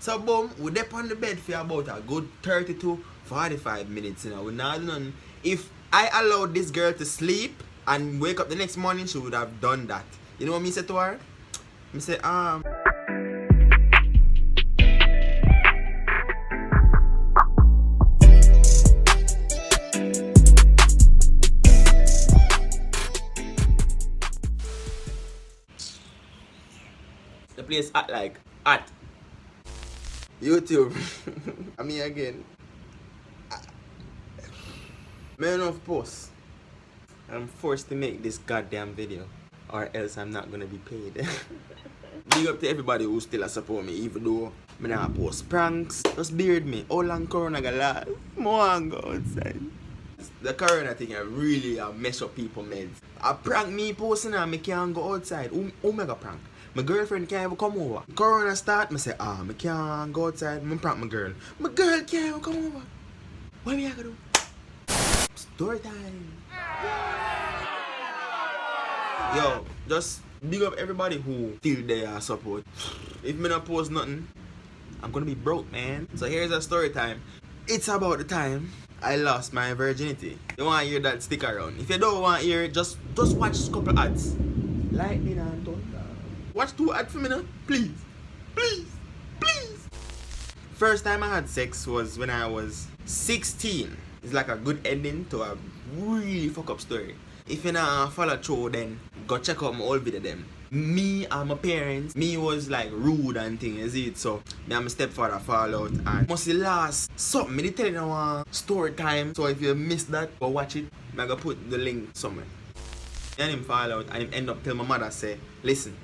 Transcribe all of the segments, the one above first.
So boom, we dip on the bed for about a good 30 to 45 minutes, you know. We not none. If I allowed this girl to sleep and wake up the next morning, she would have done that. You know what me say to her? Me say, the place at like at YouTube. I mean again. Man of post. I'm forced to make this goddamn video, or else I'm not gonna be paid. Big up to everybody who still support me, even though I not post pranks. Just beard me. How long corona gonna last? More go outside. The corona thing really mess up people meds. I prank me posting and I can't go outside. Who mega prank? My girlfriend can't even come over. Corona start, I say, I can't go outside. I prank my girl. My girl can't even come over. What me I gonna do? Story time. Yo, just big up everybody who still there support. If me not post nothing, I'm gonna be broke, man. So here's a story time. It's about the time I lost my virginity. You want to hear that? Stick around. If you don't want to hear it, just watch a couple ads. Lightning and thunder. Watch 2 ads for me now, please. Please. Please. First time I had sex was when I was 16. It's like a good ending to a really fuck up story. If you not follow through, then go check out my old video them. Me and my parents, me was like rude and thing, is it? So me and my stepfather fall out and must the last something. Me tell you now story time. So if you missed that, go watch it. I go put the link somewhere. And him fall out and him end up tell my mother say, listen,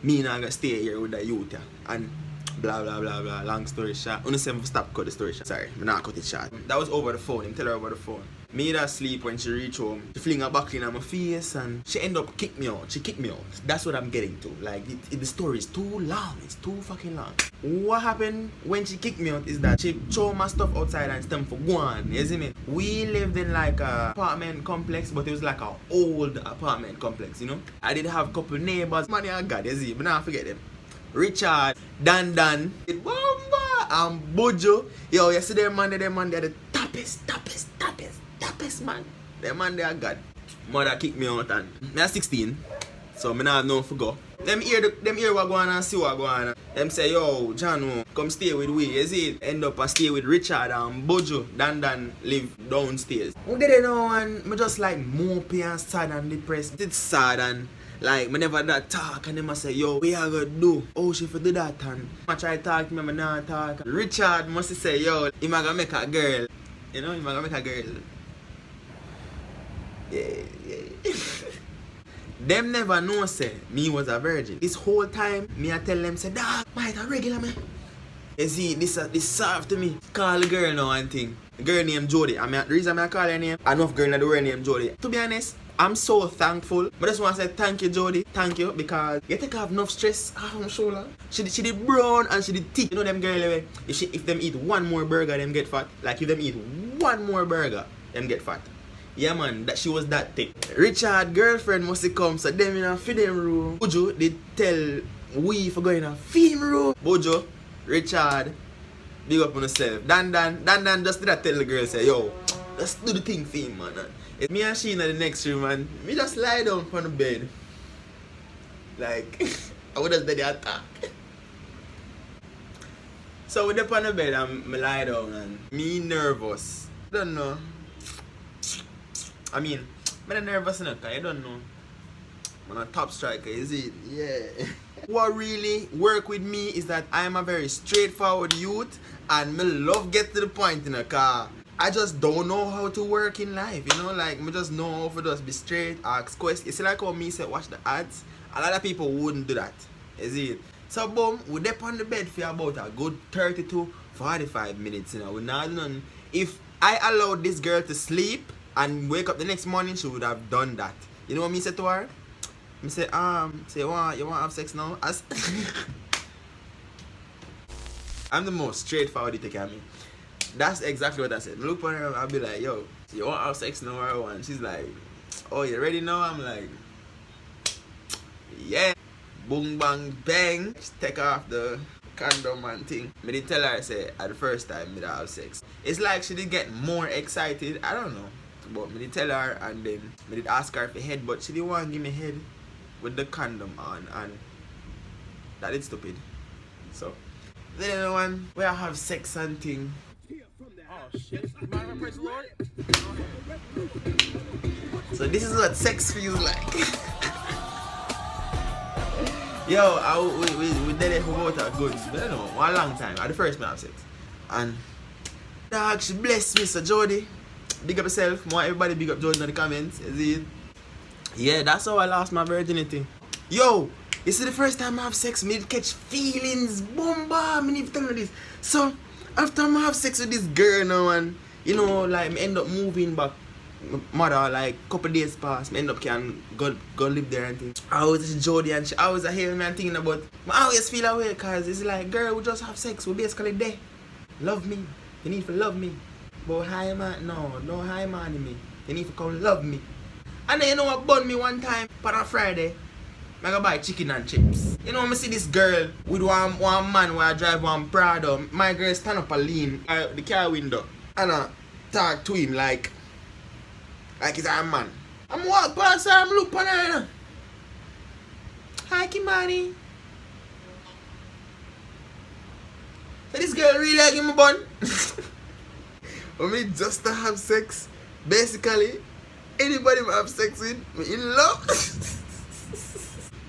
me not gonna stay here with the youth and blah blah blah blah. Long story short. Only say stop cut the story short. Sorry, me not cut it short. That was over the phone. Him tell her over the phone. Me that sleep when she reach home. She fling her back in my face and she end up kick me out. She kicked me out. That's what I'm getting to. Like the story is too long. It's too fucking long. What happened when she kicked me out is that she throw my stuff outside and stem for one. You see me? We lived in like a apartment complex, but it was like a old apartment complex, you know? I did have a couple neighbors. Manii and God, you see, but now I forget them. Richard, Dan, Bomba, and Bojo. Yo, you see them man, they're the toughest man. Them man, they are God. Mother kicked me out and I'm 16, so I not know for go. Them hear what go on and see what go on. Them say, yo, John, come stay with we. You see, end up and stay with Richard and Bojo. Dan live downstairs. Who did it know? And I just like mopey and sad and depressed. It's sad and like, I never that talk and them I say, yo, what you gonna do? Oh, she for do that and I try to talk to me, I not talk. Richard must say, yo, he might gonna make a girl. You know, he might gonna make a girl. Yeah. Them never know say me was a virgin. This whole time, me I tell them say, dog, might a regular man. You see, this soft to me. Call the girl now and thing. The girl named Jody. I mean, the reason I call her name, enough girl in the world named Jody. To be honest, I'm so thankful. But I just want to say thank you, Jody. Thank you, because you take off enough stress off my shoulder. She did brown and she did thick. You know them girl, if them eat one more burger, them get fat. Like if them eat one more burger, them get fat. Yeah man, that she was that thick. Richard girlfriend must come, so them in a feeding room. Bojo did tell we for going in a feeding room. Bojo, Richard, big up on yourself. Dan just did that tell the girl say, yo, let's do the thing for him, man. It's me and she in the next room, man. Me just lie down on the bed. Like, I would have done the attack. So we up on the bed and me lie down and me nervous. Don't know. I mean, I'm not nervous enough, because I don't know. I'm a top striker, is it? Yeah. What really work with me is that I am a very straightforward youth and me love get to the point in a car. I just don't know how to work in life, you know, like me just know how to just be straight, ask questions. It's like how me say watch the ads. A lot of people wouldn't do that, is it? So boom, we dip on the bed for about a good 30 to 45 minutes, you know. We're not none. If I allowed this girl to sleep and wake up the next morning, she would have done that. You know what me say to her? Me say, you want to have sex now? I'm the most straightforward you take care of me. That's exactly what I said. Look on her, I'll be like, yo, you want to have sex now or what? She's like, oh, you ready now? I'm like, yeah. Boom, bang, bang. Just take off the condom and thing. Me did tell her, say, at the first time me did have sex. It's like she did get more excited. I don't know. But me did tell her and then me did ask her for head, but she didn't want to give me head with the condom on, and that is stupid. So, the other one where I have sex and thing. Oh shit. Praise the Lord. So this is what sex feels like. Yo, we did it for about a good, I don't know, one long time. At the first me have sex. And dog, she blessed me, so Jody. Big up yourself. More everybody big up Jody in the comments. Is it? Yeah, that's how I lost my virginity. Yo, you see the first time I have sex, me catch feelings. Bomba, me need to tell you this. So after I have sex with this girl now, and you know, like me end up moving back mother, like couple days pass, me end up can go live there and things. I was Jody and she always hearing me and thinking about, I always feel away cause it's like, girl, we just have sex, we basically there. Love me. You need to love me. But hi man, no hi man me. You need to come love me. And then you know what bun me one time on a Friday. I go buy chicken and chips. You know, I see this girl with one man where I drive one Prado. My girl stand up and lean out the car window. And I talk to him like he's a man. I'm walk past her, I'm look on her. Hi Manii. So this girl really like him a bun. For me just to have sex. Basically, anybody I have sex with, me in love.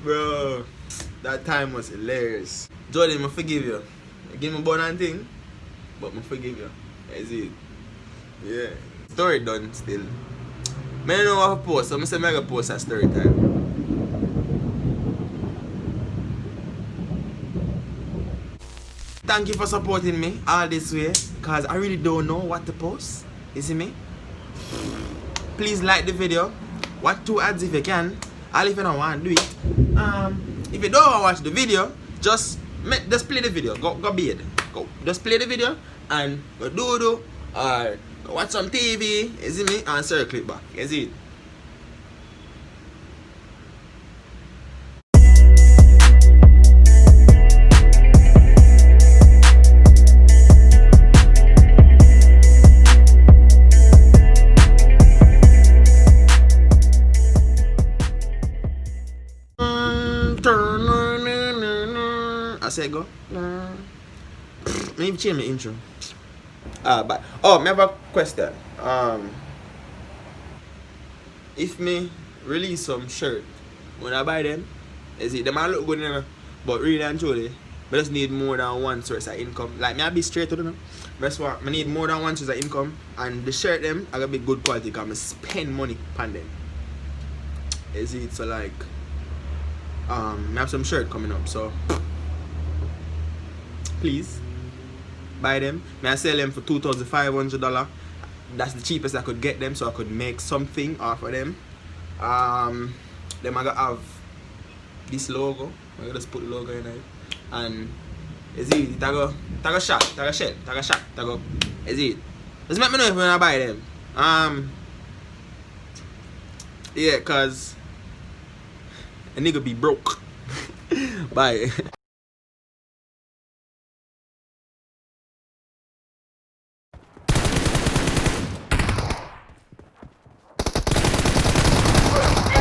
Bro, that time was hilarious. Jody, I forgive you. I give me a bun and thing, but I forgive you. That's it. Yeah. Story done still. I don't know what to post, so I say I go post a story time. Thank you for supporting me all this way, because I really don't know what to post. You see me? Please like the video. Watch 2 ads if you can. Or if you don't want to do it. If you don't want to watch the video, just play the video. Go bed. Go. Just play the video and go do or go watch some TV. You see me? And circle it back. You see it? I said go. Maybe change my intro. But me have a question. If me release some shirt, when I buy them, is it them might look good enough, but really and truly, I just need more than one source of income. Like me I be straight to them. That's what I need more than one source of income, and the shirt them I gotta be good quality because I spend money on them. Is it so like I have some shirt coming up, so please buy them. I sell them for $2,500. That's the cheapest I could get them, so I could make something off of them. Then I gotta have this logo. I gotta just put the logo in it, and is it? Take a shot. Is it? Just let me know if you wanna buy them. Yeah, cause a nigga be broke. Bye.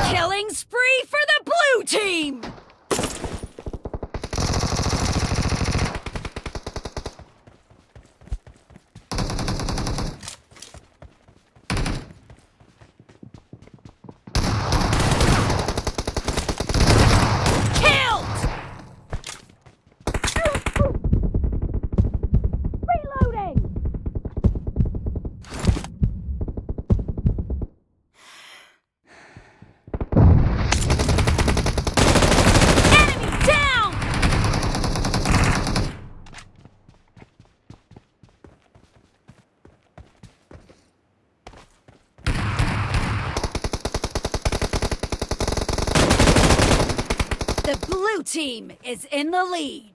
Killing spree for the blue team! The blue team is in the lead.